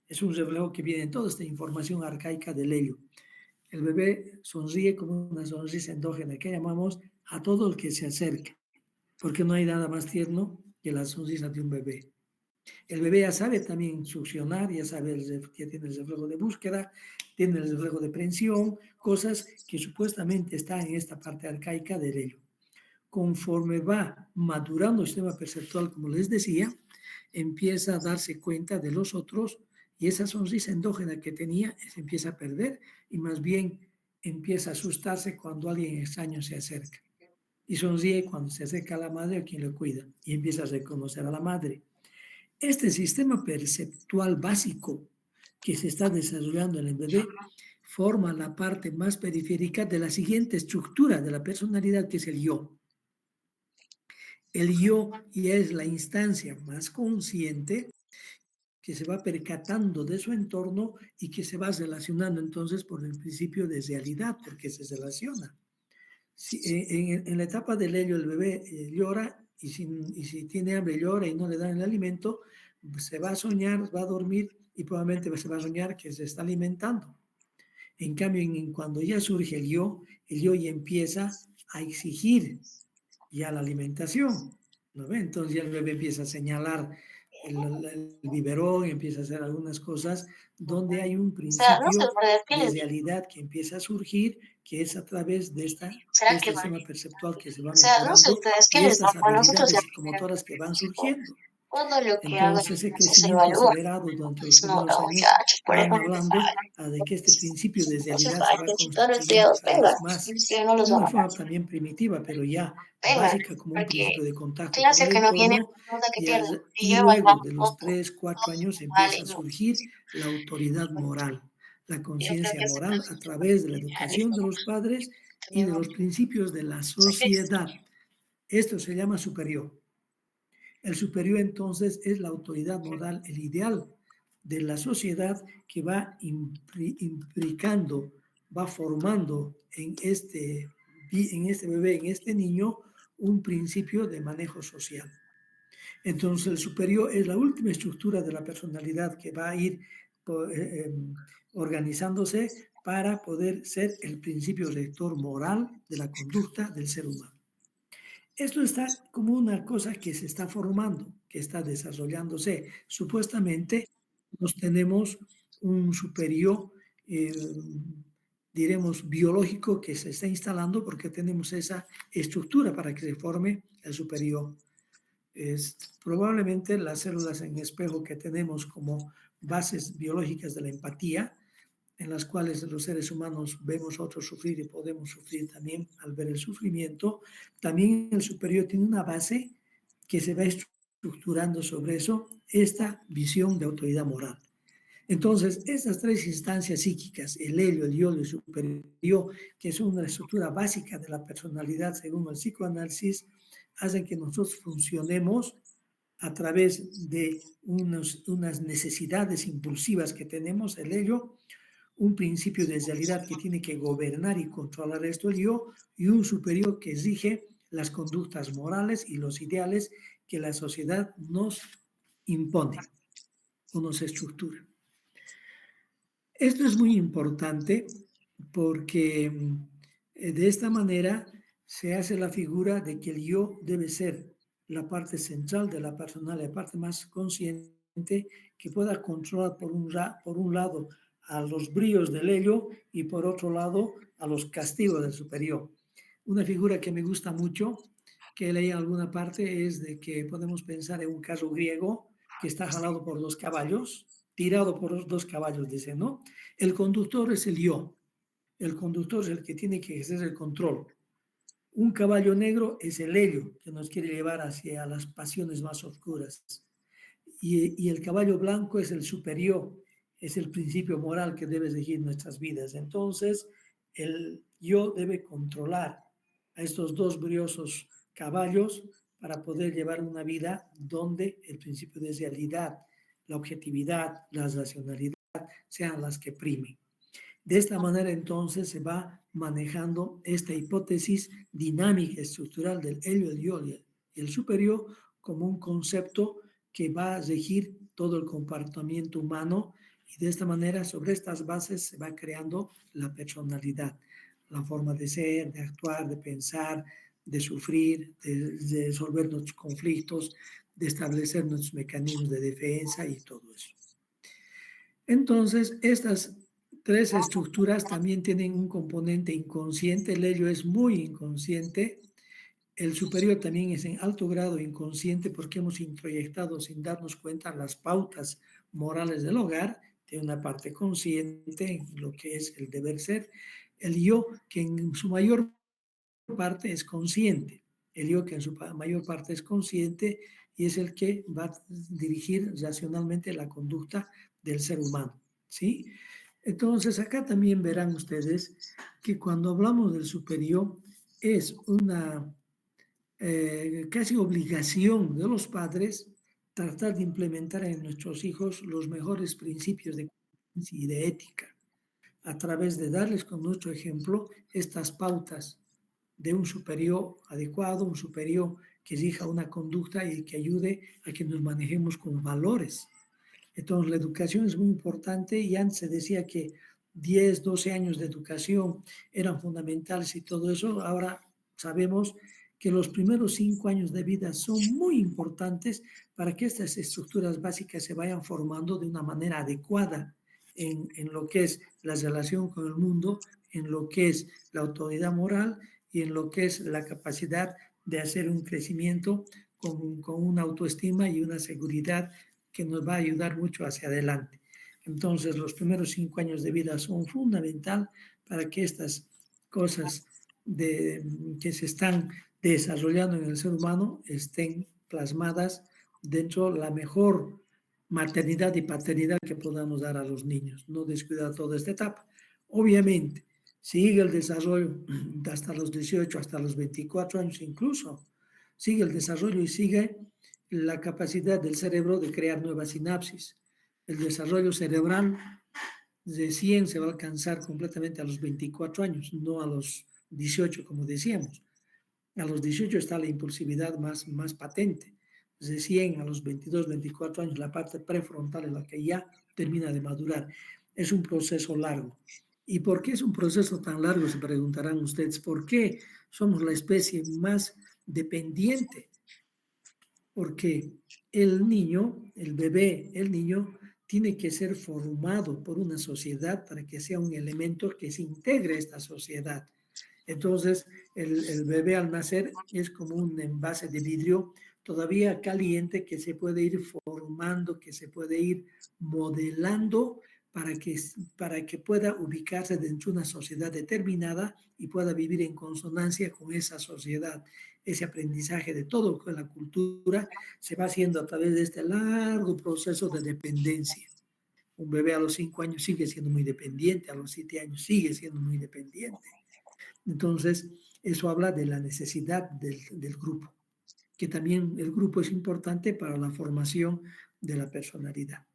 es un reflejo que viene de toda esta información arcaica del ello. El bebé sonríe como una sonrisa endógena que llamamos a todo el que se acerca, porque no hay nada más tierno que la sonrisa de un bebé. El bebé ya sabe también succionar, ya sabe, ya tiene el reflejo de búsqueda, tiene el reflejo de prensión, cosas que supuestamente están en esta parte arcaica del ello. Conforme va madurando el sistema perceptual, como les decía, empieza a darse cuenta de los otros y esa sonrisa endógena que tenía se empieza a perder y más bien empieza a asustarse cuando alguien extraño se acerca. Y sonríe cuando se acerca a la madre o quien lo cuida y empieza a reconocer a la madre. Este sistema perceptual básico que se está desarrollando en el bebé forma la parte más periférica de la siguiente estructura de la personalidad, que es el yo. El yo ya es la instancia más consciente que se va percatando de su entorno y que se va relacionando entonces por el principio de realidad, porque se relaciona. Si, en la etapa del ello el bebé llora y si tiene hambre llora y no le dan el alimento, pues se va a soñar, va a dormir y probablemente se va a soñar que se está alimentando. En cambio, cuando ya surge el yo ya empieza a exigir ya la alimentación, ¿no ve? Entonces ya el bebé empieza a señalar el biberón, empieza a hacer algunas cosas donde hay un O sea, no sé, principio la verdad que de les digo, realidad que empieza a surgir, que es a través de ¿será este que van? sistema perceptual que se va O sea, no sé mejorando ustedes qué y les da, estas para nosotros ya habilidades psicomotoras que van surgiendo. todo lo que hagan Entonces, ese se crecimiento evalúa. acelerado durante los Pues no, primeros años muchachos, por eso van no les hablando sale. de que este principio de Entonces, realidad se para va que si todos los constituyendo estudiados cada vengan, vez más no los de una van a dar. forma también primitiva, pero ya Vengan, básica como un porque principio de contacto con el clase que no viene, entorno, nota que y, pierde. Y y yo igual luego vamos de los todos, 3 4 todos años vale, empieza a no. surgir la autoridad moral, la Yo creo conciencia que hace moral más a través de la educación de años los padres y de tenemos los principios de la secretos. sociedad. Esto se llama superior. El superior entonces es la autoridad moral, el ideal de la sociedad que va implicando, va formando en este bebé, en este niño, un principio de manejo social. Entonces el superior es la última estructura de la personalidad que va a ir organizándose para poder ser el principio rector moral de la conducta del ser humano. Esto está como una cosa que se está formando, que está desarrollándose. Supuestamente nos tenemos un superior, eh, diremos, biológico que se está instalando porque tenemos esa estructura para que se forme el superior. Probablemente las células en espejo que tenemos como bases biológicas de la empatía, en las cuales los seres humanos vemos a otros sufrir y podemos sufrir también al ver el sufrimiento, también el superior tiene una base que se va estructurando sobre eso, esta visión de autoridad moral. Entonces, estas tres instancias psíquicas, el ello, el yo y el superior, que son una estructura básica de la personalidad según el psicoanálisis, hacen que nosotros funcionemos a través de unas necesidades impulsivas que tenemos, el ello, un principio de realidad que tiene que gobernar y controlar esto, el yo, y un superior que rige las conductas morales y los ideales que la sociedad nos impone o nos estructura. Esto es muy importante porque de esta manera se hace la figura de que el yo debe ser la parte central de la personalidad, la parte más consciente que pueda controlar por un lado a los bríos del ello y por otro lado a los castigos del superior. Una figura que me gusta mucho, que leí en alguna parte, es de que podemos pensar en un caso griego que está jalado por dos caballos, tirado por los dos caballos, dice, ¿no? El conductor es el yo, el conductor es el que tiene que ejercer el control. Un caballo negro es el ello, que nos quiere llevar hacia las pasiones más oscuras. Y el caballo blanco es el superior, es el principio moral que debe regir nuestras vidas. Entonces, el yo debe controlar a estos dos briosos caballos para poder llevar una vida donde el principio de realidad, la objetividad, la racionalidad sean las que primen. De esta manera entonces se va manejando esta hipótesis dinámica estructural del ello, el yo y el superior como un concepto que va a regir todo el comportamiento humano y de esta manera, sobre estas bases, se va creando la personalidad, la forma de ser, de actuar, de pensar, de sufrir, de resolver nuestros conflictos, de establecer nuestros mecanismos de defensa y todo eso. Entonces, estas tres estructuras también tienen un componente inconsciente, el ello es muy inconsciente, el superior también es en alto grado inconsciente porque hemos introyectado sin darnos cuenta las pautas morales del hogar, tiene una parte consciente en lo que es el deber ser, el yo que en su mayor parte es consciente, el yo que en su mayor parte es consciente y es el que va a dirigir racionalmente la conducta del ser humano, ¿sí? Entonces acá también verán ustedes que cuando hablamos del superior es una casi obligación de los padres tratar de implementar en nuestros hijos los mejores principios de convivencia y de ética, a través de darles con nuestro ejemplo estas pautas de un superior adecuado, un superior que rija una conducta y que ayude a que nos manejemos con valores. Entonces, la educación es muy importante y antes se decía que 10, 12 años de educación eran fundamentales y todo eso. Ahora sabemos que los primeros 5 años de vida son muy importantes para que estas estructuras básicas se vayan formando de una manera adecuada en lo que es la relación con el mundo, en lo que es la autoridad moral y en lo que es la capacidad de hacer un crecimiento con una autoestima y una seguridad que nos va a ayudar mucho hacia adelante. Entonces, los primeros 5 años de vida son fundamental para que estas cosas que se están desarrollando en el ser humano estén plasmadas dentro de la mejor maternidad y paternidad que podamos dar a los niños. No descuidar toda esta etapa. Obviamente, sigue el desarrollo hasta los 18, hasta los 24 años incluso. Sigue el desarrollo y sigue la capacidad del cerebro de crear nuevas sinapsis. El desarrollo cerebral recién se va a alcanzar completamente a los 24 años, no a los 18, como decíamos. A los 18 está la impulsividad más patente. Recién a los 22, 24 años, la parte prefrontal es la que ya termina de madurar. Es un proceso largo. ¿Y por qué es un proceso tan largo? Se preguntarán ustedes. ¿Por qué somos la especie más dependiente? Porque el niño, el bebé, el niño, tiene que ser formado por una sociedad para que sea un elemento que se integre a esta sociedad. Entonces, el bebé al nacer es como un envase de vidrio todavía caliente que se puede ir formando, que se puede ir modelando para que pueda ubicarse dentro de una sociedad determinada y pueda vivir en consonancia con esa sociedad. Ese aprendizaje de todo con la cultura se va haciendo a través de este largo proceso de dependencia. Un bebé a los 5 años sigue siendo muy dependiente, a los 7 años sigue siendo muy dependiente. Entonces, eso habla de la necesidad del grupo, que también el grupo es importante para la formación de la personalidad.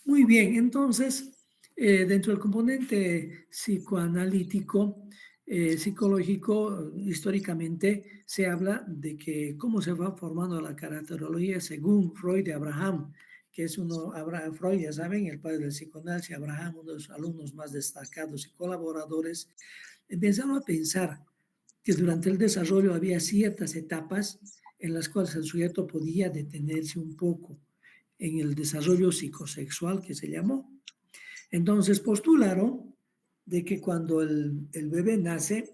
Muy bien, entonces, dentro del componente psicoanalítico, psicológico, históricamente se habla de que cómo se va formando la caracterología según Freud y Abraham, que es uno, Abraham, Freud, ya saben, el padre del psicoanálisis, Abraham, uno de los alumnos más destacados y colaboradores, empezaron a pensar que durante el desarrollo había ciertas etapas en las cuales el sujeto podía detenerse un poco en el desarrollo psicosexual que se llamó. Entonces postularon de que cuando el bebé nace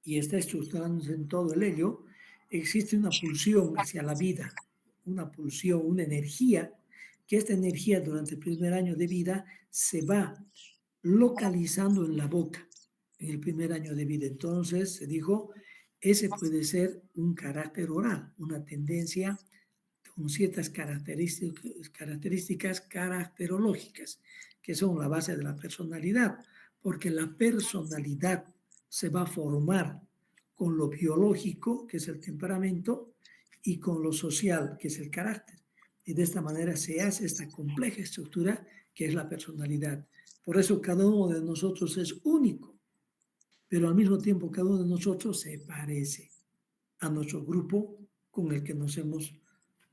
y está estructurándose en todo el helio, existe una pulsión hacia la vida, una pulsión, una energía, que esta energía durante el primer año de vida se va localizando en la boca, en el primer año de vida. Entonces se dijo, ese puede ser un carácter oral, una tendencia con ciertas características caracterológicas, que son la base de la personalidad, porque la personalidad se va a formar con lo biológico, que es el temperamento, y con lo social, que es el carácter. Y de esta manera se hace esta compleja estructura que es la personalidad. Por eso cada uno de nosotros es único, pero al mismo tiempo cada uno de nosotros se parece a nuestro grupo con el que nos hemos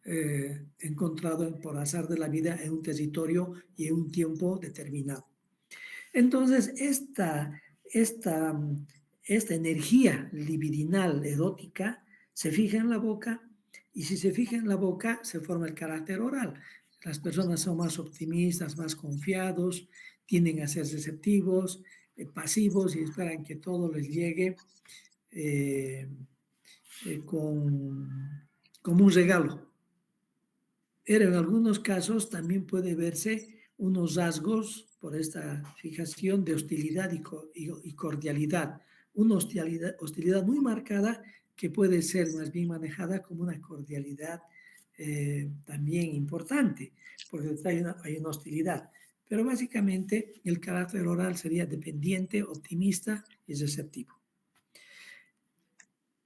encontrado por azar de la vida en un territorio y en un tiempo determinado. Entonces, esta, esta energía libidinal erótica se fija en la boca y si se fija en la boca se forma el carácter oral. Las personas son más optimistas, más confiados, tienden a ser receptivos, pasivos y esperan que todo les llegue eh, como un regalo. Pero en algunos casos también puede verse unos rasgos por esta fijación de hostilidad y cordialidad. Una hostilidad muy marcada que puede ser más bien manejada como una cordialidad también importante, porque hay una hostilidad. Pero básicamente el carácter oral sería dependiente, optimista y receptivo.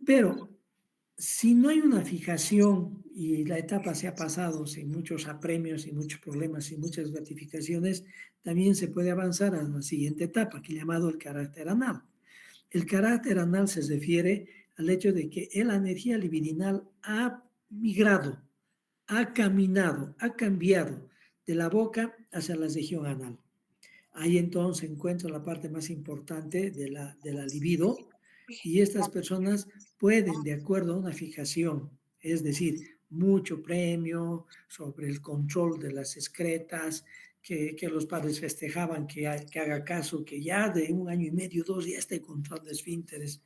Pero si no hay una fijación y la etapa se ha pasado sin muchos apremios, sin muchos problemas, sin muchas gratificaciones, también se puede avanzar a la siguiente etapa, que es llamado el carácter anal. El carácter anal se refiere al hecho de que la energía libidinal ha migrado, ha caminado, ha cambiado de la boca hacia la región anal. Ahí entonces se encuentra la parte más importante de la libido y estas personas pueden, de acuerdo a una fijación, es decir, mucho premio sobre el control de las excretas, que los padres festejaban que haga caso, que ya de 1 año y medio, 2, ya esté controlando esfínteres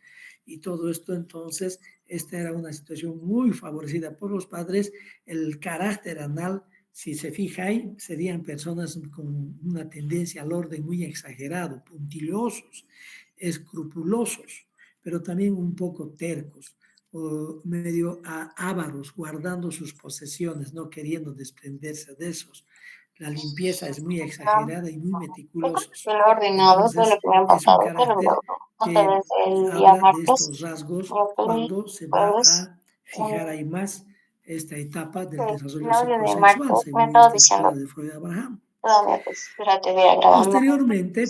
y todo esto. Entonces, esta era una situación muy favorecida por los padres. El carácter anal, si se fija ahí, serían personas con una tendencia al orden muy exagerado, puntillosos, escrupulosos, pero también un poco tercos, o medio ávaros, guardando sus posesiones, no queriendo desprenderse de esos. La limpieza es muy exagerada y muy meticulosos. Te lo he ordenado, todo lo Entonces, que me han es un pasado, te lo carácter guardo. Otra que vez el día habla de martes, estos rasgos miércoles, cuando se va jueves, a fijar ahí más esta etapa del el desarrollo audio de psicosexual, martes me ha según estado esta diciendo, escuela de Freud Abraham. perdón, pues, espérate, voy a grabarlo.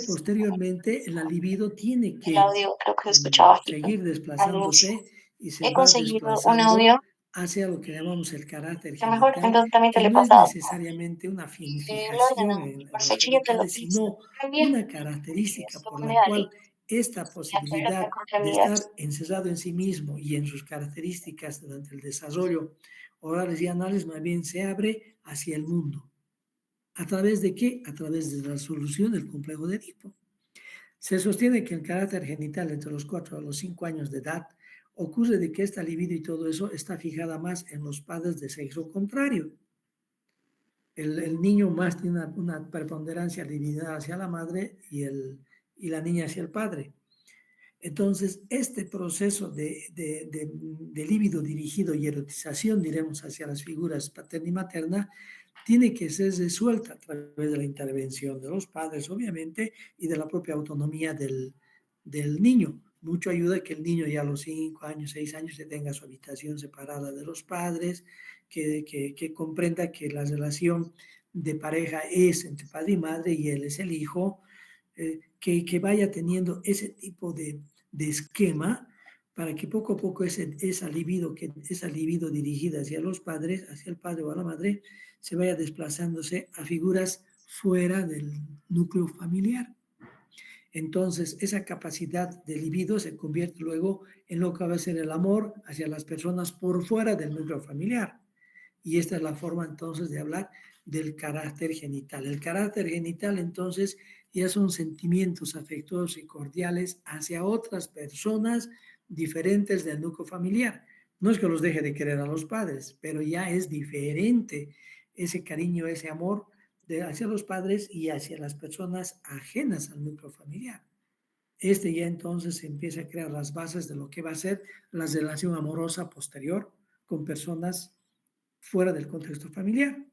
Posteriormente, la libido tiene El que audio creo que se escucha bajito seguir al inicio. desplazándose y se He va conseguido un audio desplazando hacia lo que llamamos el carácter que mejor, genital, entonces también te que lo he no es pasado. necesariamente una Lo fijación ordenado, en por los hecho ya te lo genitales, hice. sino También, una característica esto por con la Dali, cual esta ya te lo posibilidad encontré de mi ex. estar encerrado en sí mismo y en sus características durante el desarrollo orales y anales, más bien se abre hacia el mundo. ¿A través de qué? A través de la solución del complejo de Edipo. Se sostiene que el carácter genital entre los 4 a los 5 años de edad ocurre de que esta libido y todo eso está fijada más en los padres de sexo contrario. El niño más tiene una preponderancia libidinal hacia la madre y la niña hacia el padre. Entonces, este proceso de líbido dirigido y erotización, diremos, hacia las figuras paterna y materna, tiene que ser resuelta a través de la intervención de los padres, obviamente, y de la propia autonomía del niño. Mucho ayuda que el niño ya a los 5 años, 6 años, se tenga su habitación separada de los padres, que comprenda que la relación de pareja es entre padre y madre y él es el hijo, que vaya teniendo ese tipo de esquema para que poco a poco esa libido dirigida hacia los padres, hacia el padre o a la madre, se vaya desplazándose a figuras fuera del núcleo familiar. Entonces, esa capacidad de libido se convierte luego en lo que va a ser el amor hacia las personas por fuera del núcleo familiar. Y esta es la forma entonces de hablar del carácter genital. El carácter genital entonces ya son sentimientos afectuosos y cordiales hacia otras personas diferentes del núcleo familiar. No es que los deje de querer a los padres, pero ya es diferente ese cariño, ese amor hacia los padres y hacia las personas ajenas al núcleo familiar. Ya entonces se empieza a crear las bases de lo que va a ser la relación amorosa posterior con personas fuera del contexto familiar.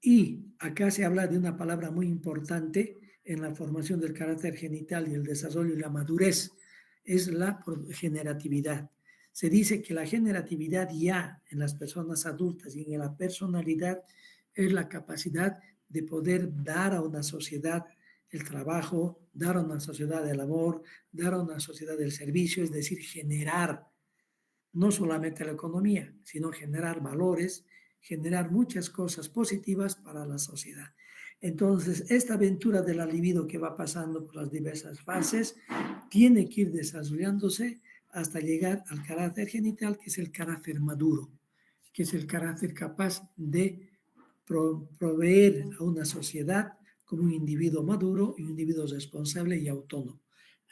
Y acá se habla de una palabra muy importante en la formación del carácter genital y el desarrollo y la madurez, es la generatividad. Se dice que la generatividad ya en las personas adultas y en la personalidad es la capacidad de poder dar a una sociedad el trabajo, dar a una sociedad el amor, dar a una sociedad el servicio, es decir, generar no solamente la economía, sino generar valores, generar muchas cosas positivas para la sociedad. Entonces, esta aventura de la libido que va pasando por las diversas fases tiene que ir desarrollándose hasta llegar al carácter genital, que es el carácter maduro, que es el carácter capaz de proveer a una sociedad como un individuo maduro y un individuo responsable y autónomo.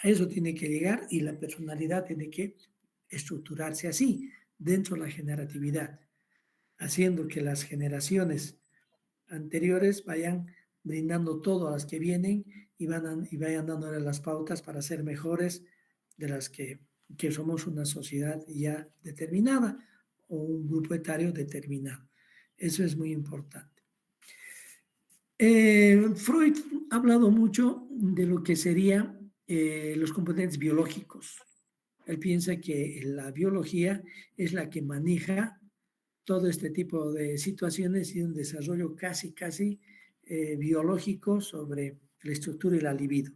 A eso tiene que llegar y la personalidad tiene que estructurarse así, dentro de la generatividad, haciendo que las generaciones anteriores vayan brindando todo a las que vienen y vayan dándole las pautas para ser mejores de las que somos una sociedad ya determinada o un grupo etario determinado. Eso es muy importante. Freud ha hablado mucho de lo que serían los componentes biológicos. Él piensa que la biología es la que maneja todo este tipo de situaciones y un desarrollo casi biológico sobre la estructura y la libido.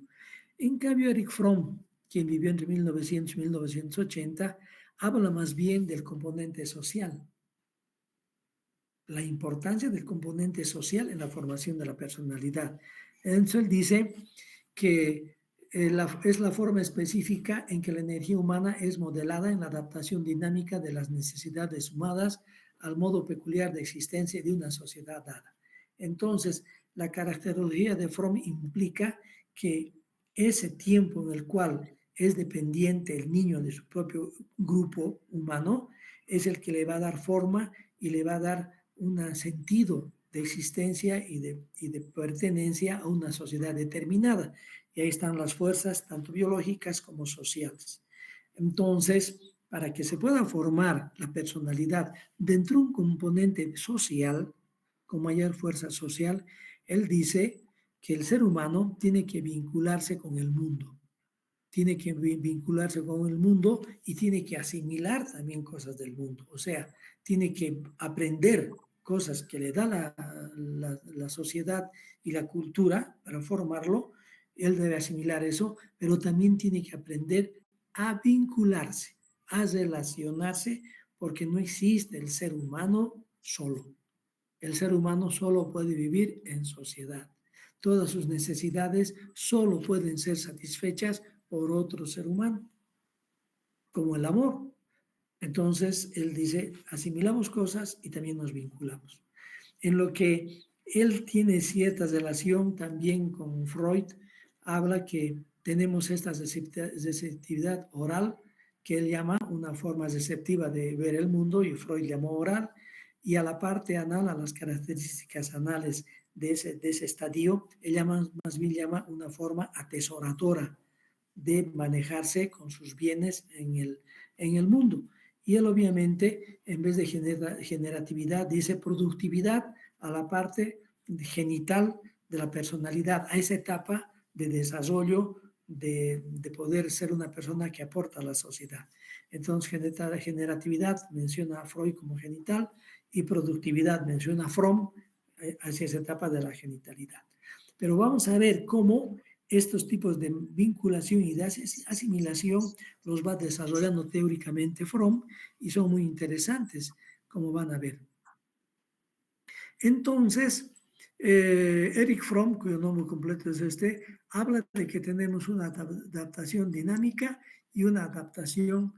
En cambio, Eric Fromm, quien vivió entre 1900 y 1980, habla más bien del componente social, la importancia del componente social en la formación de la personalidad. Entonces, él dice que es la forma específica en que la energía humana es modelada en la adaptación dinámica de las necesidades sumadas al modo peculiar de existencia de una sociedad dada. Entonces, la caracterología de Fromm implica que ese tiempo en el cual es dependiente el niño de su propio grupo humano es el que le va a dar forma y le va a dar un sentido de existencia y de pertenencia a una sociedad determinada. Y ahí están las fuerzas, tanto biológicas como sociales. Entonces, para que se pueda formar la personalidad dentro de un componente social, con mayor fuerza social, él dice que el ser humano tiene que vincularse con el mundo. Tiene que vincularse con el mundo y tiene que asimilar también cosas del mundo. O sea, tiene que aprender cosas que le da la sociedad y la cultura para formarlo. Él debe asimilar eso, pero también tiene que aprender a vincularse, a relacionarse, porque no existe el ser humano solo. El ser humano solo puede vivir en sociedad. Todas sus necesidades solo pueden ser satisfechas por otro ser humano, como el amor. Entonces, él dice, asimilamos cosas y también nos vinculamos. En lo que él tiene cierta relación también con Freud, habla que tenemos esta receptividad oral, que él llama una forma receptiva de ver el mundo, y Freud llamó oral, y a la parte anal, a las características anales de ese estadio, él más bien llama una forma atesoradora de manejarse con sus bienes en el mundo. Y él obviamente, en vez de generatividad, dice productividad a la parte genital de la personalidad, a esa etapa de desarrollo de poder ser una persona que aporta a la sociedad. Entonces, generatividad menciona a Freud como genital y productividad menciona a Fromm hacia esa etapa de la genitalidad. Pero vamos a ver cómo estos tipos de vinculación y de asimilación los va desarrollando teóricamente Fromm y son muy interesantes, como van a ver. Entonces, Eric Fromm, cuyo nombre completo es este, habla de que tenemos una adaptación dinámica y una adaptación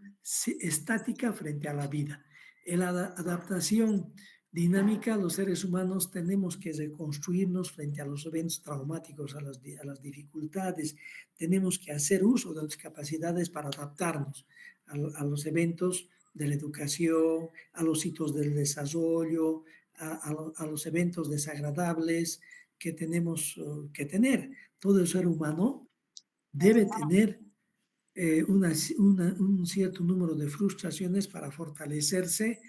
estática frente a la vida. En la adaptación dinámica, los seres humanos tenemos que reconstruirnos frente a los eventos traumáticos, a las dificultades. Tenemos que hacer uso de las capacidades para adaptarnos a los eventos de la educación, a los hitos del desarrollo, a los eventos desagradables que tenemos que tener. Todo el ser humano debe tener un cierto número de frustraciones para fortalecerse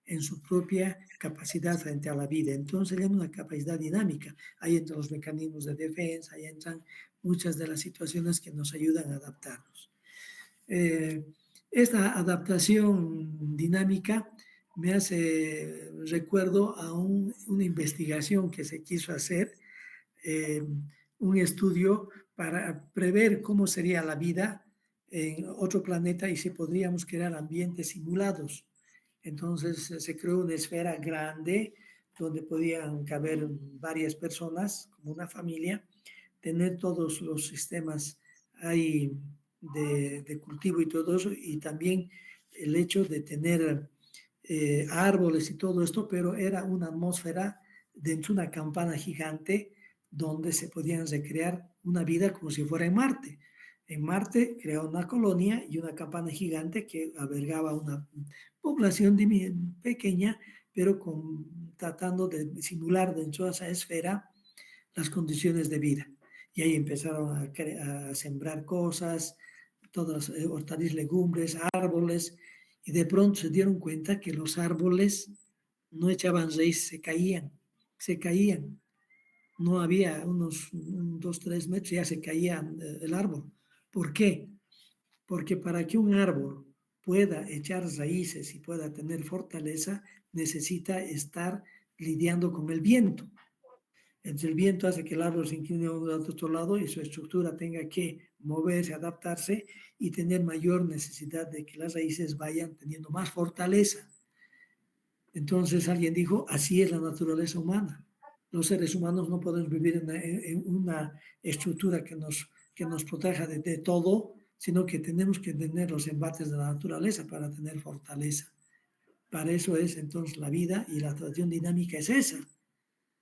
en su propia capacidad frente a la vida. Entonces, hay una capacidad dinámica. Ahí entran los mecanismos de defensa, ahí entran muchas de las situaciones que nos ayudan a adaptarnos. Esta adaptación dinámica me hace recuerdo a una investigación que se quiso hacer, un estudio para prever cómo sería la vida en otro planeta y se podríamos crear ambientes simulados. Entonces se creó una esfera grande donde podían caber varias personas, como una familia, tener todos los sistemas ahí de cultivo y todo eso, y también el hecho de tener árboles y todo esto, pero era una atmósfera dentro de una campana gigante donde se podían recrear una vida como si fuera en Marte. En Marte creó una colonia y una campana gigante que albergaba una población pequeña, pero tratando de simular dentro de esa esfera las condiciones de vida. Y ahí empezaron a sembrar cosas, todas hortalizas, legumbres, árboles, y de pronto se dieron cuenta que los árboles no echaban raíz, se caían. No había unos 2, 3 metros, ya se caía el árbol. ¿Por qué? Porque para que un árbol pueda echar raíces y pueda tener fortaleza, necesita estar lidiando con el viento. Entonces el viento hace que el árbol se incline a otro lado y su estructura tenga que moverse, adaptarse y tener mayor necesidad de que las raíces vayan teniendo más fortaleza. Entonces alguien dijo, así es la naturaleza humana. Los seres humanos no podemos vivir en una estructura que nos proteja de todo, sino que tenemos que tener los embates de la naturaleza para tener fortaleza. Para eso es entonces la vida, y la atracción dinámica es esa,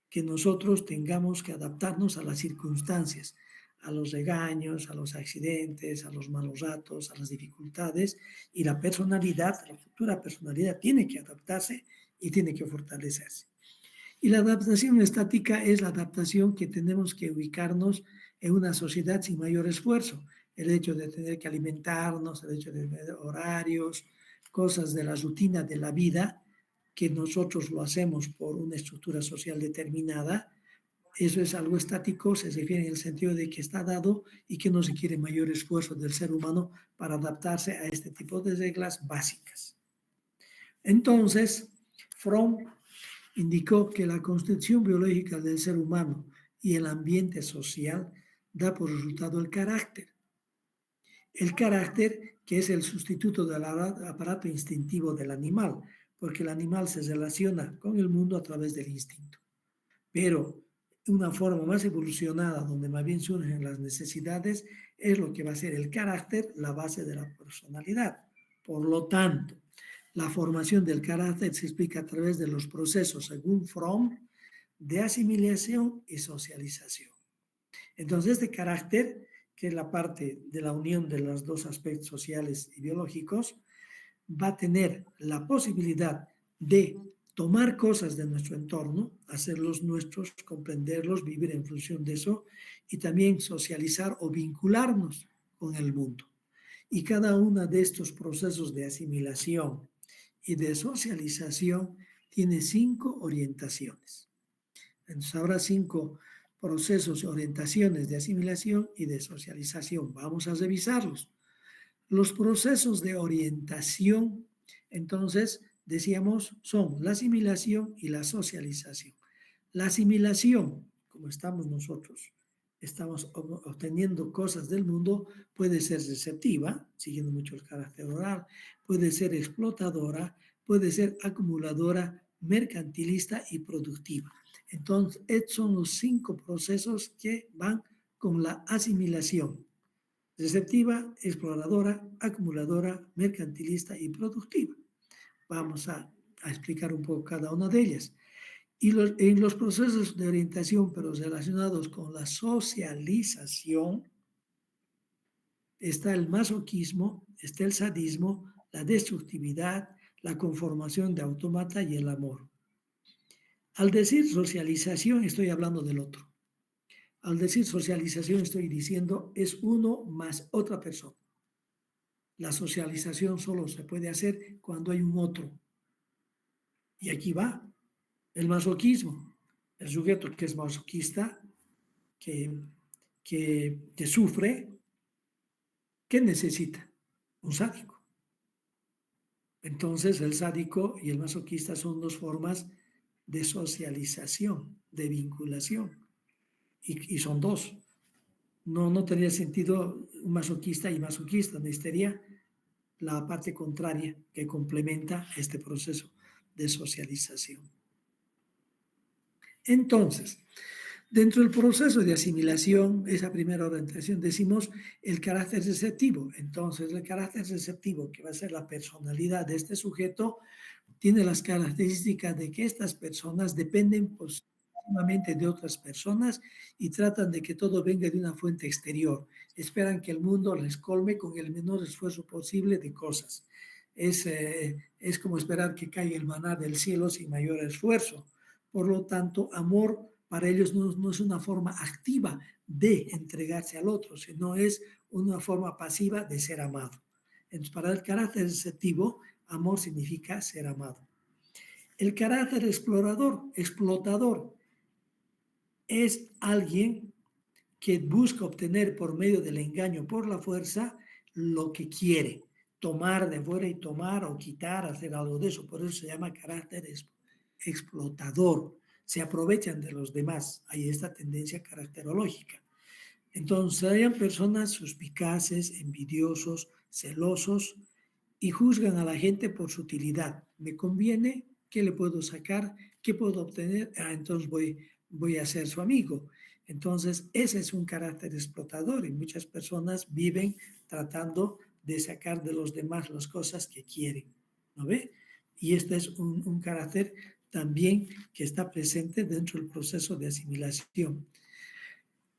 que nosotros tengamos que adaptarnos a las circunstancias, a los regaños, a los accidentes, a los malos ratos, a las dificultades, y la personalidad, la futura personalidad tiene que adaptarse y tiene que fortalecerse. Y la adaptación estática es la adaptación que tenemos que ubicarnos en una sociedad sin mayor esfuerzo. El hecho de tener que alimentarnos, el hecho de tener horarios, cosas de la rutina de la vida, que nosotros lo hacemos por una estructura social determinada, eso es algo estático, se refiere en el sentido de que está dado y que no se quiere mayor esfuerzo del ser humano para adaptarse a este tipo de reglas básicas. Entonces, Fromm indicó que la constitución biológica del ser humano y el ambiente social da por resultado el carácter. El carácter que es el sustituto del aparato instintivo del animal, porque el animal se relaciona con el mundo a través del instinto. Pero una forma más evolucionada, donde más bien surgen las necesidades, es lo que va a ser el carácter, la base de la personalidad. Por lo tanto, la formación del carácter se explica a través de los procesos, según Fromm, de asimilación y socialización. Entonces, este carácter, que es la parte de la unión de los dos aspectos sociales y biológicos, va a tener la posibilidad de tomar cosas de nuestro entorno, hacerlos nuestros, comprenderlos, vivir en función de eso, y también socializar o vincularnos con el mundo. Y cada uno de estos procesos de asimilación y de socialización tiene 5 orientaciones. Entonces habrá 5 procesos, orientaciones de asimilación y de socialización. Vamos a revisarlos. Los procesos de orientación, entonces, decíamos, son la asimilación y la socialización. La asimilación, como estamos nosotros, estamos obteniendo cosas del mundo, puede ser receptiva, siguiendo mucho el carácter oral, puede ser explotadora, puede ser acumuladora, mercantilista y productiva. Entonces, estos son los 5 procesos que van con la asimilación: receptiva, exploradora, acumuladora, mercantilista y productiva. Vamos a explicar un poco cada una de ellas. Y en los procesos de orientación, pero relacionados con la socialización, está el masoquismo, está el sadismo, la destructividad, la conformación de autómata y el amor. Al decir socialización, estoy hablando del otro. Al decir socialización, estoy diciendo es uno más otra persona. La socialización solo se puede hacer cuando hay un otro. Y aquí va el masoquismo. El sujeto que es masoquista, que sufre, ¿qué necesita? Un sádico. Entonces el sádico y el masoquista son 2 formas de socialización, de vinculación. Y son 2. No tendría sentido un masoquista y masoquista, necesitaría la parte contraria que complementa este proceso de socialización. Entonces, dentro del proceso de asimilación, esa primera orientación, decimos el carácter receptivo. Entonces, el carácter receptivo, que va a ser la personalidad de este sujeto, tiene las características de que estas personas dependen positivamente de otras personas y tratan de que todo venga de una fuente exterior. Esperan que el mundo les colme con el menor esfuerzo posible de cosas. Es como esperar que caiga el maná del cielo sin mayor esfuerzo. Por lo tanto, amor para ellos no es una forma activa de entregarse al otro, sino es una forma pasiva de ser amado. Entonces, para el carácter receptivo, amor significa ser amado. El carácter explotador, es alguien que busca obtener por medio del engaño, por la fuerza, lo que quiere. Tomar de fuera y tomar o quitar, hacer algo de eso. Por eso se llama carácter explotador. Se aprovechan de los demás. Hay esta tendencia caracterológica. Entonces, hayan personas suspicaces, envidiosos, celosos y juzgan a la gente por su utilidad. ¿Me conviene? ¿Qué le puedo sacar? ¿Qué puedo obtener? Entonces voy a ser su amigo. Entonces, ese es un carácter explotador y muchas personas viven tratando de sacar de los demás las cosas que quieren. ¿No ve? Y este es un carácter también que está presente dentro del proceso de asimilación.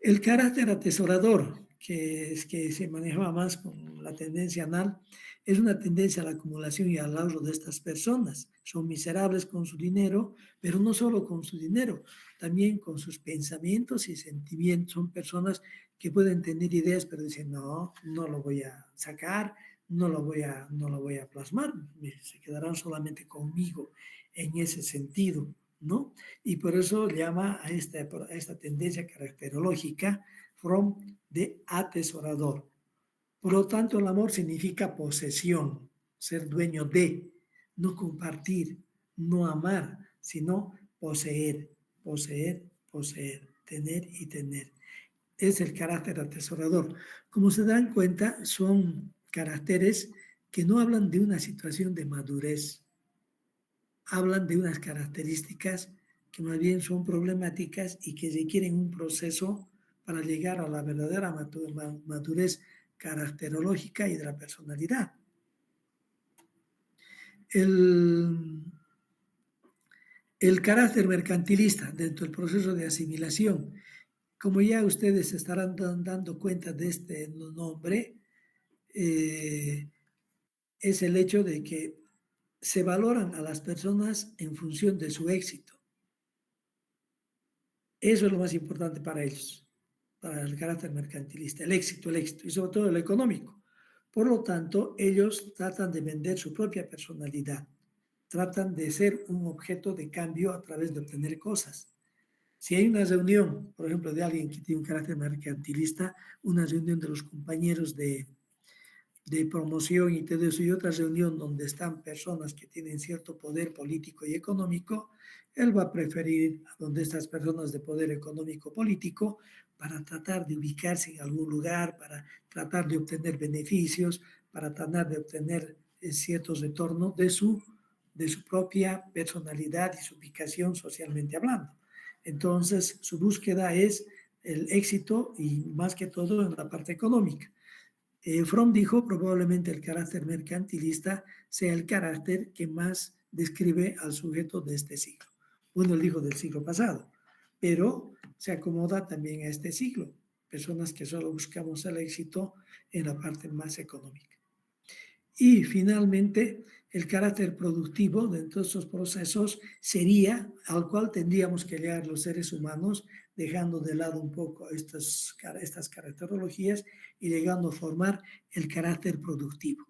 El carácter atesorador, que se manejaba más con la tendencia anal, es una tendencia a la acumulación y al ahorro de estas personas. Son miserables con su dinero, pero no solo con su dinero, también con sus pensamientos y sentimientos. Son personas que pueden tener ideas, pero dicen, no lo voy a sacar, no lo voy a plasmar, se quedarán solamente conmigo en ese sentido, ¿no? Y por eso llama a esta tendencia caracterológica Fromm de atesorador. Por lo tanto, el amor significa posesión, ser dueño de, no compartir, no amar, sino poseer, tener y tener. Es el carácter atesorador. Como se dan cuenta, son caracteres que no hablan de una situación de madurez, hablan de unas características que más bien son problemáticas y que requieren un proceso para llegar a la verdadera madurez caracterológica y de la personalidad. El carácter mercantilista dentro del proceso de asimilación, como ya ustedes se estarán dando cuenta de este nombre, es el hecho de que se valoran a las personas en función de su éxito. Eso es lo más importante para ellos, para el carácter mercantilista, el éxito, y sobre todo el económico. Por lo tanto, ellos tratan de vender su propia personalidad, tratan de ser un objeto de cambio a través de obtener cosas. Si hay una reunión, por ejemplo, de alguien que tiene un carácter mercantilista, una reunión de los compañeros de promoción y todo eso, y otra reunión donde están personas que tienen cierto poder político y económico, él va a preferir a donde estas personas de poder económico político para tratar de ubicarse en algún lugar, para tratar de obtener beneficios, para tratar de obtener ciertos retornos de su propia personalidad y su ubicación socialmente hablando. Entonces, su búsqueda es el éxito y más que todo en la parte económica. Fromm dijo probablemente el carácter mercantilista sea el carácter que más describe al sujeto de este siglo. Bueno, él dijo del siglo pasado, pero se acomoda también a este siglo. Personas que solo buscamos el éxito en la parte más económica. Y finalmente, el carácter productivo de todos estos procesos sería al cual tendríamos que llegar los seres humanos, dejando de lado un poco estas caracterologías y llegando a formar el carácter productivo.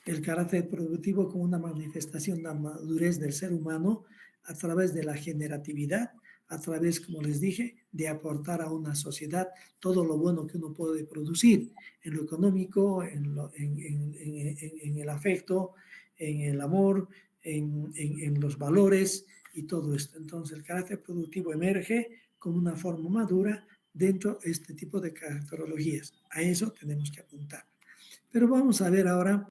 El carácter productivo como una manifestación de la madurez del ser humano a través de la generatividad, a través, como les dije, de aportar a una sociedad todo lo bueno que uno puede producir, en lo económico, en el afecto, en el amor, en los valores y todo esto. Entonces el carácter productivo emerge como una forma madura dentro de este tipo de caracterologías. A eso tenemos que apuntar. Pero vamos a ver ahora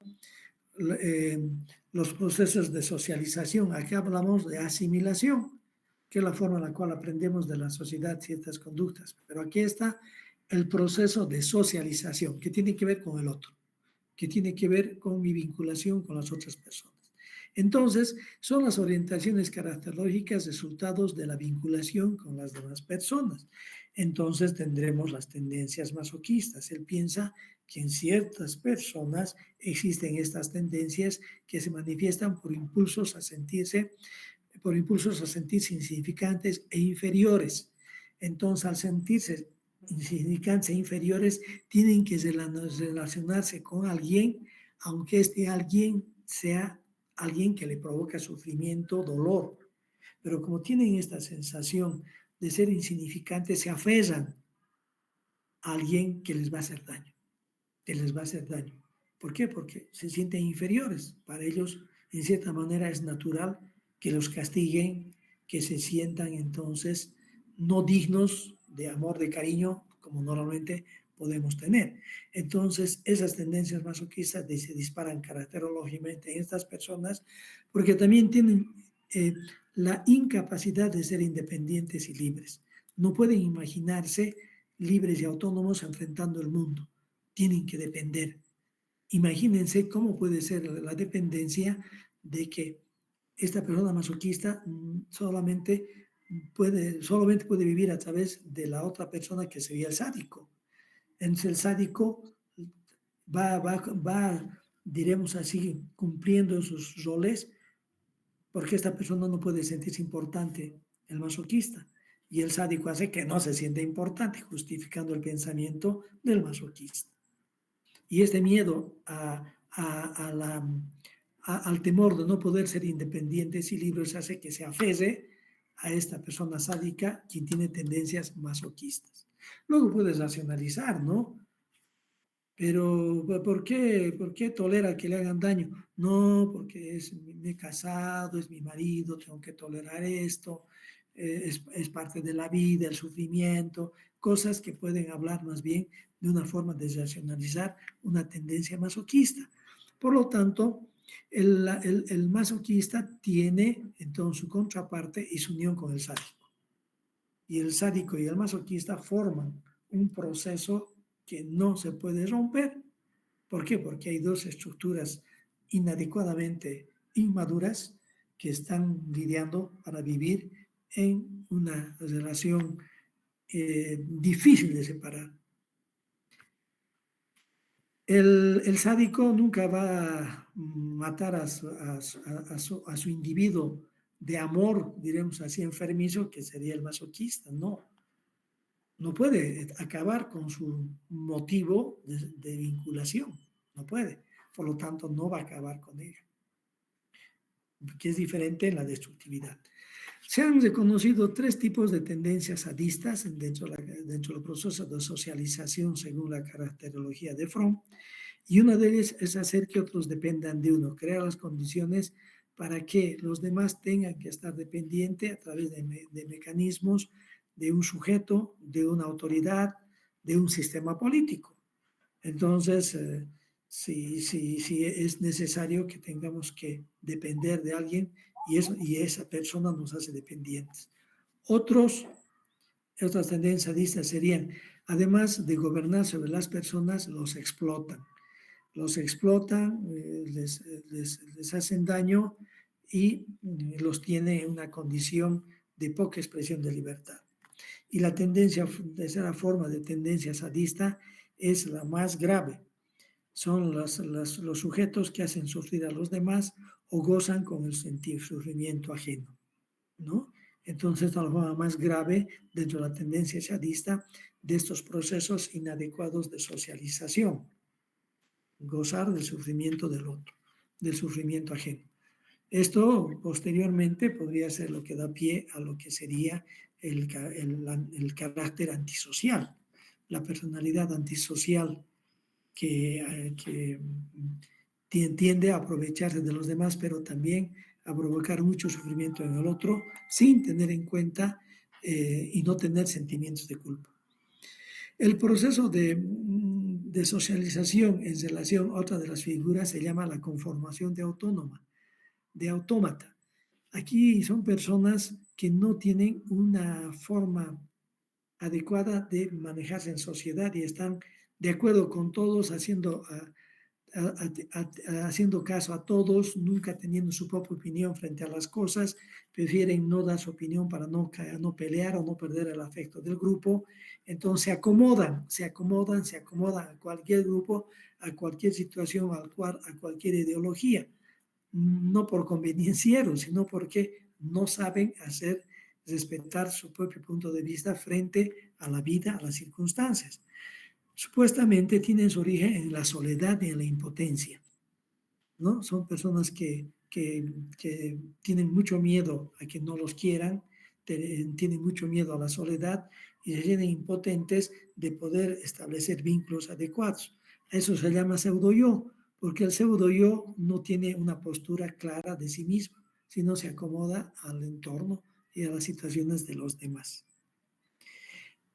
los procesos de socialización. Aquí hablamos de asimilación, que es la forma en la cual aprendemos de la sociedad ciertas conductas. Pero aquí está el proceso de socialización, que tiene que ver con el otro, que tiene que ver con mi vinculación con las otras personas. Entonces, son las orientaciones caracterológicas resultados de la vinculación con las demás personas. Entonces, tendremos las tendencias masoquistas. Él piensa que en ciertas personas existen estas tendencias que se manifiestan por impulsos a sentir insignificantes e inferiores. Entonces, al sentirse insignificantes e inferiores, tienen que relacionarse con alguien, aunque este alguien sea alguien que le provoca sufrimiento, dolor. Pero como tienen esta sensación de ser insignificantes, se aferran a alguien que les va a hacer daño, que les va a hacer daño. ¿Por qué? Porque se sienten inferiores. Para ellos, en cierta manera, es natural que los castiguen, que se sientan entonces no dignos de amor, de cariño, como normalmente podemos tener. Entonces, esas tendencias masoquistas se disparan caracterológicamente en estas personas porque también tienen la incapacidad de ser independientes y libres. No pueden imaginarse libres y autónomos enfrentando el mundo. Tienen que depender. Imagínense cómo puede ser la dependencia de que esta persona masoquista solamente puede vivir a través de la otra persona que sería el sádico. Entonces el sádico va, diremos así, cumpliendo sus roles porque esta persona no puede sentirse importante, el masoquista. Y el sádico hace que no se siente importante, justificando el pensamiento del masoquista. Y este miedo al temor de no poder ser independientes y libres hace que se aferre a esta persona sádica quien tiene tendencias masoquistas. Luego puedes racionalizar, ¿no? Pero ¿por qué tolera que le hagan daño? No, porque me he casado, es mi marido, tengo que tolerar esto, es parte de la vida, el sufrimiento, cosas que pueden hablar más bien de una forma de racionalizar una tendencia masoquista. Por lo tanto, el masoquista tiene entonces su contraparte y su unión con el sádico. Y el sádico y el masoquista forman un proceso que no se puede romper. ¿Por qué? Porque hay dos estructuras inadecuadamente inmaduras que están lidiando para vivir en una relación difícil de separar. El sádico nunca va a matar a su individuo de amor, diremos así, enfermizo, que sería el masoquista, no. No puede acabar con su motivo de vinculación, no puede. Por lo tanto, no va a acabar con ella, que es diferente en la destructividad. Se han reconocido tres tipos de tendencias sadistas dentro del proceso de socialización según la caracterología de Fromm, y una de ellas es hacer que otros dependan de uno, crear las condiciones para que los demás tengan que estar dependientes a través de mecanismos de un sujeto, de una autoridad, de un sistema político. Entonces, sí es necesario que tengamos que depender de alguien y esa persona nos hace dependientes. Otras tendencias sadistas serían, además de gobernar sobre las personas, los explotan, les hacen daño y los tiene en una condición de poca expresión de libertad. Y la tercera forma de tendencia sadista es la más grave. Son los sujetos que hacen sufrir a los demás o gozan con el sentir sufrimiento ajeno, ¿no? Entonces, esta es la forma más grave dentro de la tendencia sadista de estos procesos inadecuados de socialización. Gozar del sufrimiento del otro, del sufrimiento ajeno. Esto posteriormente podría ser lo que da pie a lo que sería el carácter antisocial, la personalidad antisocial que tiende a aprovecharse de los demás, pero también a provocar mucho sufrimiento en el otro sin tener en cuenta y no tener sentimientos de culpa. El proceso de socialización en relación a otra de las figuras se llama la conformación de autómata. Aquí son personas que no tienen una forma adecuada de manejarse en sociedad y están de acuerdo con todos, haciendo caso a todos, nunca teniendo su propia opinión frente a las cosas, prefieren no dar su opinión para no pelear o no perder el afecto del grupo. Entonces se acomodan a cualquier grupo, a cualquier situación, a cualquier ideología, no por convenienciero, sino porque no saben respetar su propio punto de vista frente a la vida, a las circunstancias. Supuestamente tienen su origen en la soledad y en la impotencia, ¿no? Son personas que tienen mucho miedo a que no los quieran, tienen mucho miedo a la soledad y se sienten impotentes de poder establecer vínculos adecuados. Eso se llama pseudo-yo, porque el pseudo-yo no tiene una postura clara de sí mismo, sino se acomoda al entorno y a las situaciones de los demás.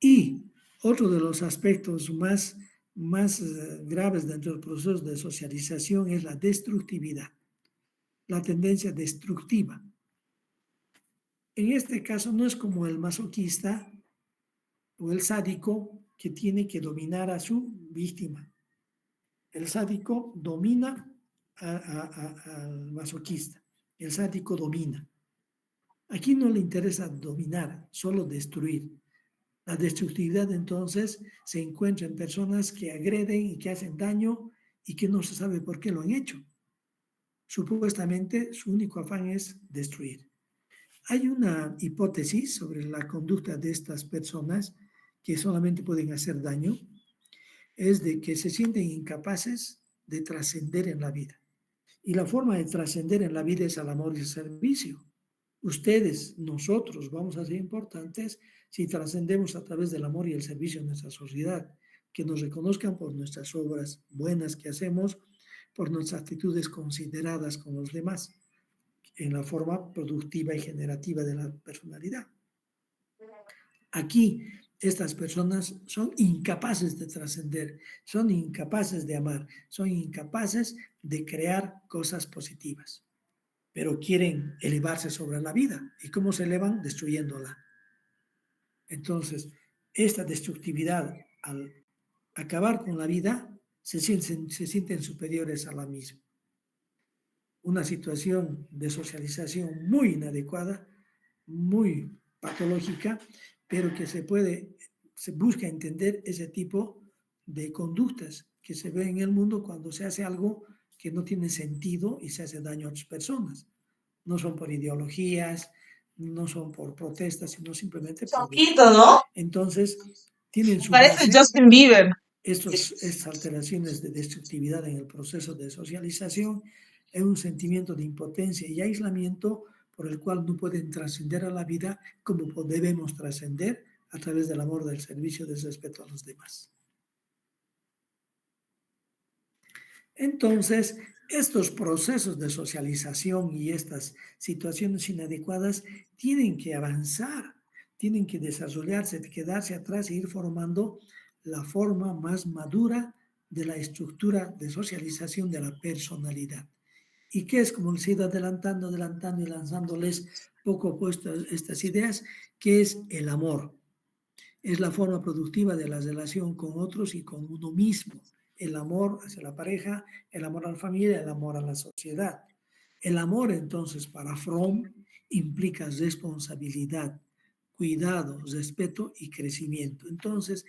Y otro de los aspectos más graves dentro del proceso de socialización es la destructividad, la tendencia destructiva. En este caso no es como el masoquista o el sádico que tiene que dominar a su víctima. El sádico domina al masoquista. El sádico domina. Aquí no le interesa dominar, solo destruir. La destructividad entonces se encuentra en personas que agreden y que hacen daño y que no se sabe por qué lo han hecho. Supuestamente su único afán es destruir. Hay una hipótesis sobre la conducta de estas personas que solamente pueden hacer daño, es de que se sienten incapaces de trascender en la vida. Y la forma de trascender en la vida es al amor y el servicio. Ustedes, nosotros, vamos a ser importantes si trascendemos a través del amor y el servicio en nuestra sociedad, que nos reconozcan por nuestras obras buenas que hacemos, por nuestras actitudes consideradas con los demás, en la forma productiva y generativa de la personalidad. Aquí, estas personas son incapaces de trascender, son incapaces de amar, son incapaces de crear cosas positivas, pero quieren elevarse sobre la vida. ¿Y cómo se elevan? Destruyéndola. Entonces, esta destructividad, al acabar con la vida, se sienten superiores a la misma. Una situación de socialización muy inadecuada, muy patológica, pero que se busca entender ese tipo de conductas que se ve en el mundo cuando se hace algo que no tiene sentido y se hace daño a otras personas. No son por ideologías, no son por protestas, sino simplemente por... Poquito, ¿no? Entonces, tienen su Parece base Justin Bieber. estas alteraciones de destructividad en el proceso de socialización, es un sentimiento de impotencia y aislamiento por el cual no pueden trascender a la vida como debemos trascender a través del amor, del servicio, del respeto a los demás. Entonces, estos procesos de socialización y estas situaciones inadecuadas tienen que avanzar, tienen que desarrollarse, quedarse atrás e ir formando la forma más madura de la estructura de socialización de la personalidad. Y que es, como les he ido adelantando y lanzándoles poco a poco estas ideas, que es el amor. Es la forma productiva de la relación con otros y con uno mismo. El amor hacia la pareja, el amor a la familia, el amor a la sociedad. El amor, entonces, para Fromm, implica responsabilidad, cuidado, respeto y crecimiento. Entonces,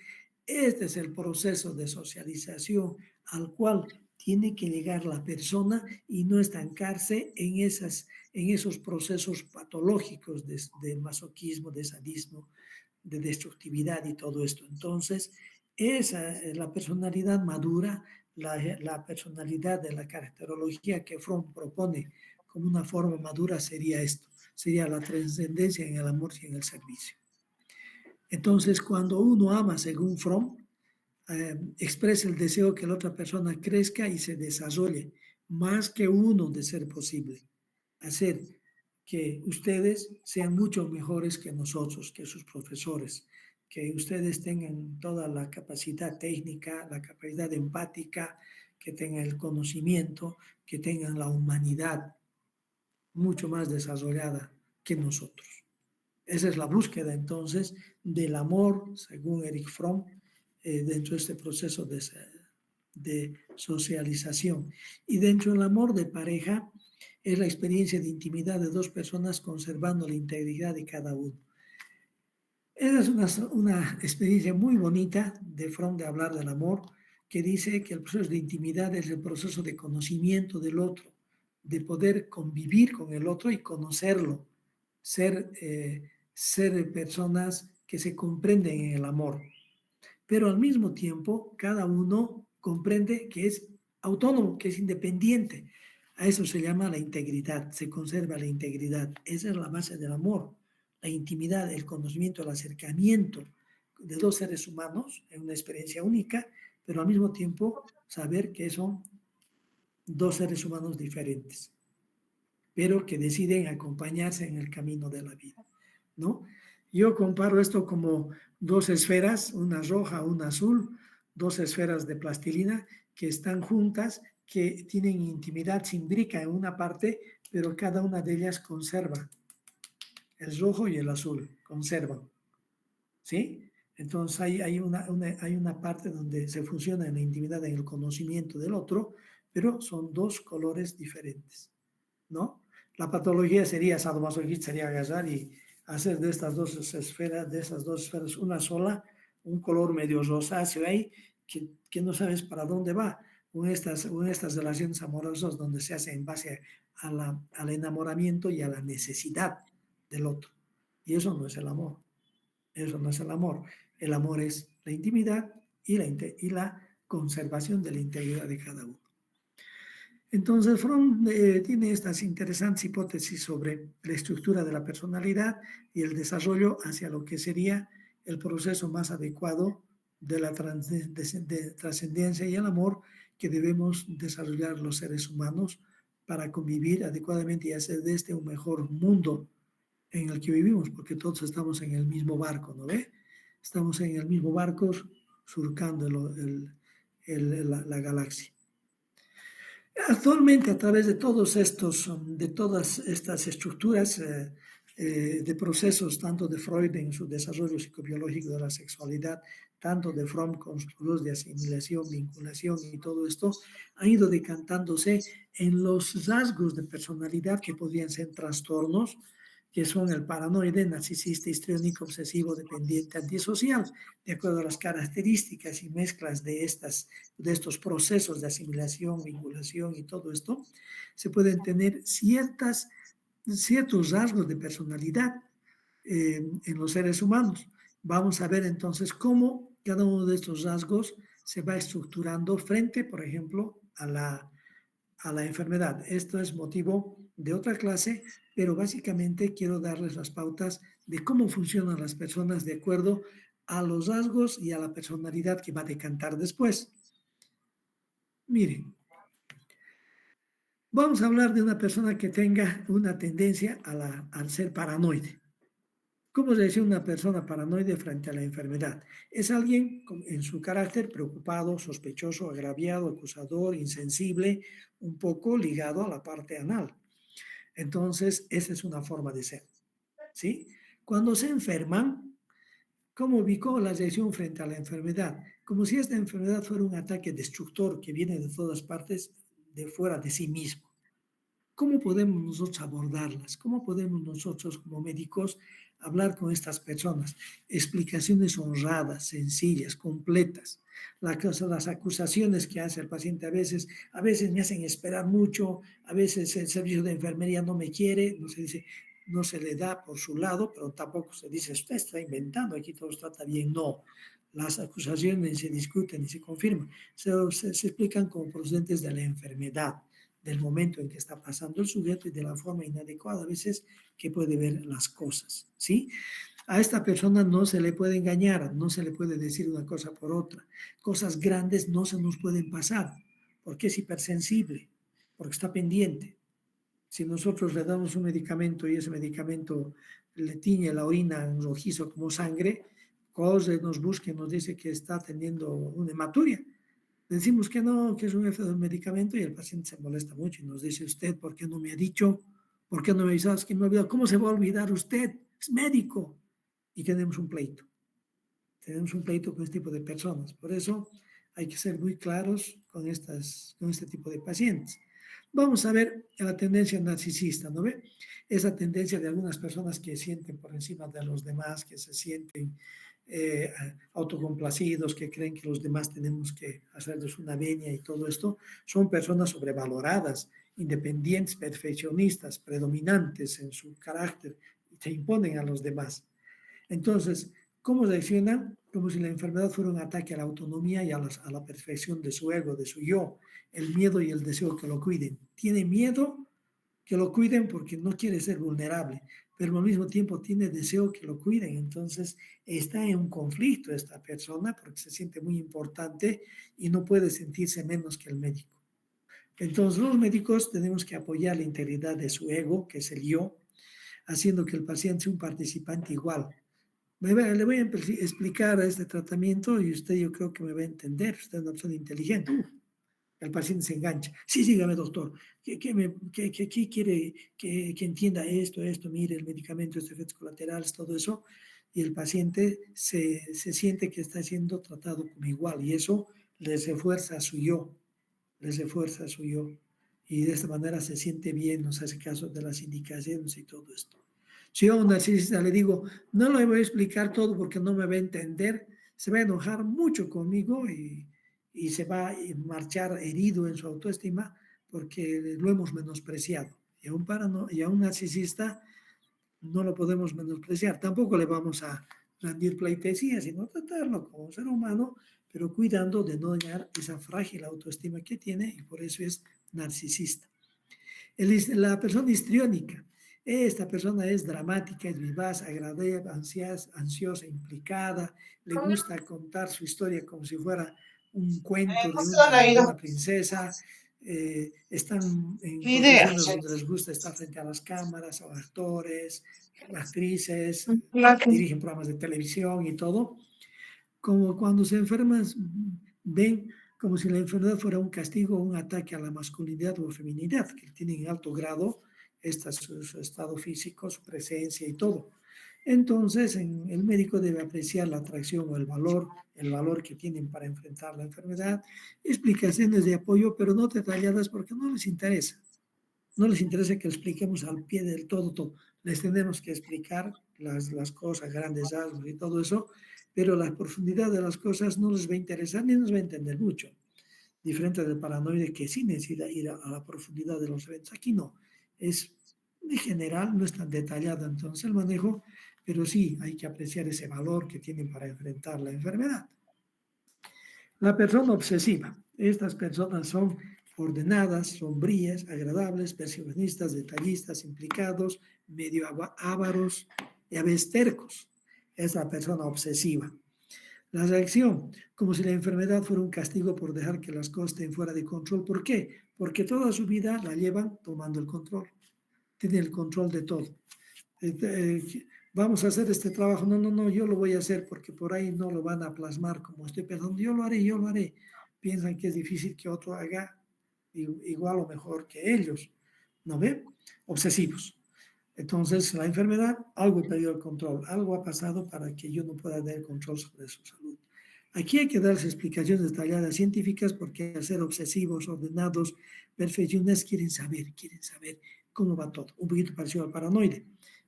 este es el proceso de socialización al cual tiene que llegar la persona y no estancarse en esos procesos patológicos de masoquismo, de sadismo, de destructividad y todo esto. Entonces, esa es la personalidad madura, la personalidad de la caracterología que Fromm propone como una forma madura sería esto, sería la trascendencia en el amor y en el servicio. Entonces, cuando uno ama según Fromm, expresa el deseo que la otra persona crezca y se desarrolle, más que uno de ser posible. Hacer que ustedes sean mucho mejores que nosotros, que sus profesores, que ustedes tengan toda la capacidad técnica, la capacidad empática, que tengan el conocimiento, que tengan la humanidad mucho más desarrollada que nosotros. Esa es la búsqueda entonces del amor, según Erich Fromm, dentro de este proceso de socialización. Y dentro del amor de pareja es la experiencia de intimidad de dos personas conservando la integridad de cada uno. Esa es una experiencia muy bonita de Fromm de hablar del amor, que dice que el proceso de intimidad es el proceso de conocimiento del otro, de poder convivir con el otro y conocerlo, ser personas que se comprenden en el amor. Pero al mismo tiempo, cada uno comprende que es autónomo, que es independiente. A eso se llama la integridad, se conserva la integridad. Esa es la base del amor, la intimidad, el conocimiento, el acercamiento de dos seres humanos en una experiencia única, pero al mismo tiempo saber que son dos seres humanos diferentes, pero que deciden acompañarse en el camino de la vida, ¿no? Yo comparo esto como dos esferas, una roja, una azul, dos esferas de plastilina que están juntas, que tienen intimidad simbríca en una parte, pero cada una de ellas conserva. El rojo y el azul conservan, ¿sí? Entonces hay una parte donde se fusiona en la intimidad, en el conocimiento del otro, pero son dos colores diferentes, ¿no? La patología sería sadomasoquista, sería agarrar y hacer de esas dos esferas una sola, un color medio rosáceo ahí, que no sabes para dónde va. O en estas relaciones amorosas donde se hace en base al enamoramiento y a la necesidad del otro. Y eso no es el amor. Eso no es el amor. El amor es la intimidad y la conservación de la integridad de cada uno. Entonces, Fromm tiene estas interesantes hipótesis sobre la estructura de la personalidad y el desarrollo hacia lo que sería el proceso más adecuado de la trascendencia y el amor que debemos desarrollar los seres humanos para convivir adecuadamente y hacer de este un mejor mundo en el que vivimos, porque todos estamos en el mismo barco, ¿no ve? Estamos en el mismo barco surcando la galaxia. Actualmente, a través de de todas estas estructuras de procesos, tanto de Freud en su desarrollo psicobiológico de la sexualidad, tanto de Fromm con sus procesos de asimilación, vinculación y todo esto, han ido decantándose en los rasgos de personalidad que podrían ser trastornos, que son el paranoide, narcisista, histriónico, obsesivo, dependiente, antisocial, de acuerdo a las características y mezclas de estos procesos de asimilación, vinculación y todo esto, se pueden tener ciertos rasgos de personalidad en los seres humanos. Vamos a ver entonces cómo cada uno de estos rasgos se va estructurando frente, por ejemplo, a la enfermedad. Esto es motivo de otra clase, pero básicamente quiero darles las pautas de cómo funcionan las personas de acuerdo a los rasgos y a la personalidad que va a decantar después. Miren, vamos a hablar de una persona que tenga una tendencia al ser paranoide. ¿Cómo se dice una persona paranoide frente a la enfermedad? Es alguien en su carácter preocupado, sospechoso, agraviado, acusador, insensible, un poco ligado a la parte anal. Entonces, esa es una forma de ser, ¿sí? Cuando se enferman, ¿cómo ubicó la reacción frente a la enfermedad? Como si esta enfermedad fuera un ataque destructor que viene de todas partes, de fuera de sí mismo. ¿Cómo podemos nosotros abordarlas? ¿Cómo podemos nosotros como médicos hablar con estas personas? Explicaciones honradas, sencillas, completas. Las acusaciones que hace el paciente a veces me hacen esperar mucho, a veces el servicio de enfermería no me quiere, no se dice, no se le da por su lado, pero tampoco se dice, usted está inventando, aquí todo trata bien. No, las acusaciones se discuten y se confirman, se explican como procedentes de la enfermedad, del momento en que está pasando el sujeto y de la forma inadecuada a veces que puede ver las cosas, ¿sí? A esta persona no se le puede engañar, no se le puede decir una cosa por otra. Cosas grandes no se nos pueden pasar, porque es hipersensible, porque está pendiente. Si nosotros le damos un medicamento y ese medicamento le tiñe la orina en rojizo como sangre, corre, nos busca y nos dice que está teniendo una hematuria. Decimos que no, que es un efecto del medicamento y el paciente se molesta mucho y nos dice, usted, ¿por qué no me ha dicho? ¿Por qué no me ha avisado? Es que me ha olvidado. ¿Cómo se va a olvidar usted? Es médico. Y tenemos un pleito. Tenemos un pleito con este tipo de personas. Por eso hay que ser muy claros con este tipo de pacientes. Vamos a ver la tendencia narcisista, ¿no ve? Esa tendencia de algunas personas que sienten por encima de los demás, que se sienten eh, autocomplacidos, que creen que los demás tenemos que hacerles una venia y todo esto, son personas sobrevaloradas, independientes, perfeccionistas, predominantes en su carácter, y se imponen a los demás. Entonces, ¿cómo reaccionan? Como si la enfermedad fuera un ataque a la autonomía y a la perfección de su ego, de su yo, el miedo y el deseo que lo cuiden. Tiene miedo que lo cuiden porque no quiere ser vulnerable, pero al mismo tiempo tiene deseo que lo cuiden. Entonces, está en un conflicto esta persona porque se siente muy importante y no puede sentirse menos que el médico. Entonces, los médicos tenemos que apoyar la integridad de su ego, que es el yo, haciendo que el paciente sea un participante igual. Le voy a explicar este tratamiento y usted yo creo que me va a entender. Usted es una persona inteligente. El paciente se engancha. Sí, dígame, doctor. ¿Qué quiere que entienda esto? Mire, el medicamento, estos efectos colaterales, todo eso. Y el paciente se siente que está siendo tratado como igual. Y eso les refuerza a su yo. Les refuerza a su yo. Y de esta manera se siente bien, nos hace caso de las indicaciones y todo esto. Si yo a un narcisista le digo, no le voy a explicar todo porque no me va a entender, se va a enojar mucho conmigo y se va a marchar herido en su autoestima porque lo hemos menospreciado. Y a un narcisista no lo podemos menospreciar. Tampoco le vamos a rendir pleitesía, sino tratarlo como un ser humano, pero cuidando de no dañar esa frágil autoestima que tiene y por eso es narcisista. La persona histriónica. Esta persona es dramática, es vivaz, agradable, ansiosa, implicada, le gusta contar su historia como si fuera un cuento de una princesa. Están en profesiones donde les gusta estar frente a las cámaras, o actores, actrices, dirigen programas de televisión y todo. Como cuando se enferman, ven como si la enfermedad fuera un castigo o un ataque a la masculinidad o feminidad, que tienen en alto grado su estado físico, su presencia y todo. Entonces, el médico debe apreciar la atracción o el valor que tienen para enfrentar la enfermedad, explicaciones de apoyo, pero no detalladas porque no les interesa. No les interesa que expliquemos al pie del todo. Les tenemos que explicar las cosas, grandes rasgos y todo eso, pero la profundidad de las cosas no les va a interesar ni nos va a entender mucho. Diferente del paranoide que sí necesita ir a la profundidad de los eventos. Aquí no. Es en general, no es tan detallado entonces el manejo, pero sí hay que apreciar ese valor que tienen para enfrentar la enfermedad. La persona obsesiva. Estas personas son ordenadas, sombrías, agradables, percepcionistas, detallistas, implicados, medio ávaros y a veces tercos. Es la persona obsesiva. La reacción, como si la enfermedad fuera un castigo por dejar que las cosas estén fuera de control. ¿Por qué? Porque toda su vida la llevan tomando el control. Tienen el control de todo. Vamos a hacer este trabajo. No, yo lo voy a hacer porque por ahí no lo van a plasmar como estoy pensando. Yo lo haré. Piensan que es difícil que otro haga igual o mejor que ellos. ¿No ven? Obsesivos. Entonces, la enfermedad, algo perdió el control, algo ha pasado para que yo no pueda tener control sobre su salud. Aquí hay que darse explicaciones detalladas científicas porque al ser obsesivos, ordenados, perfeccionistas, quieren saber cómo va todo. Un poquito parecido al paranoide,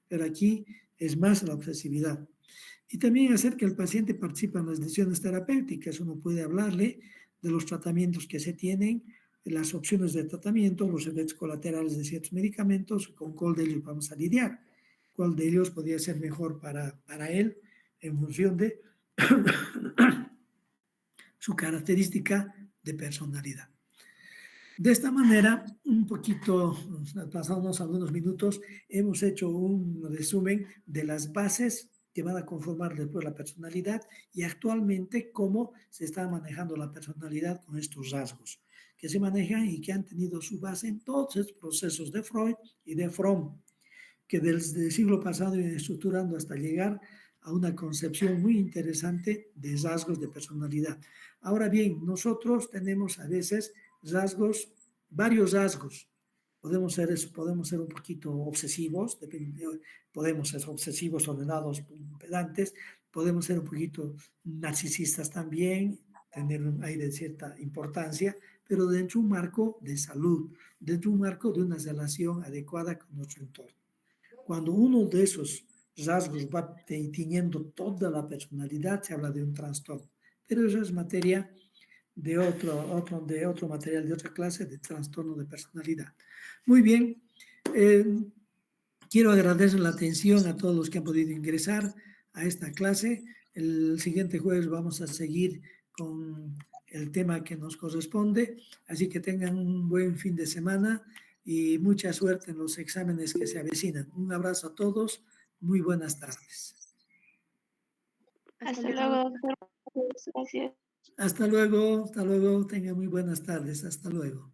pero aquí es más la obsesividad. Y también hacer que el paciente participe en las decisiones terapéuticas. Uno puede hablarle de los tratamientos que se tienen, de las opciones de tratamiento, los efectos colaterales de ciertos medicamentos, con cuál de ellos vamos a lidiar, cuál de ellos podría ser mejor para él en función de su característica de personalidad. De esta manera, un poquito, pasamos algunos minutos, hemos hecho un resumen de las bases que van a conformar después la personalidad y actualmente cómo se está manejando la personalidad con estos rasgos que se manejan y que han tenido su base en todos los procesos de Freud y de Fromm, que desde el siglo pasado iban estructurando hasta llegar a una concepción muy interesante de rasgos de personalidad. Ahora bien, nosotros tenemos a veces rasgos, varios rasgos. Podemos ser un poquito obsesivos, podemos ser obsesivos, ordenados, pedantes, podemos ser un poquito narcisistas también, tener un aire de cierta importancia, pero dentro de un marco de salud, dentro de un marco de una relación adecuada con nuestro entorno. Cuando uno de esos rasgos va tiñendo toda la personalidad, se habla de un trastorno, pero eso es materia de otro material, de otra clase, de trastorno de personalidad. Muy bien, eh, quiero agradecer la atención a todos los que han podido ingresar a esta clase. El siguiente jueves vamos a seguir con el tema que nos corresponde, así que tengan un buen fin de semana y mucha suerte en los exámenes que se avecinan. Un abrazo a todos, muy buenas tardes. Hasta luego, doctor. Gracias. Hasta luego, tengan muy buenas tardes, hasta luego.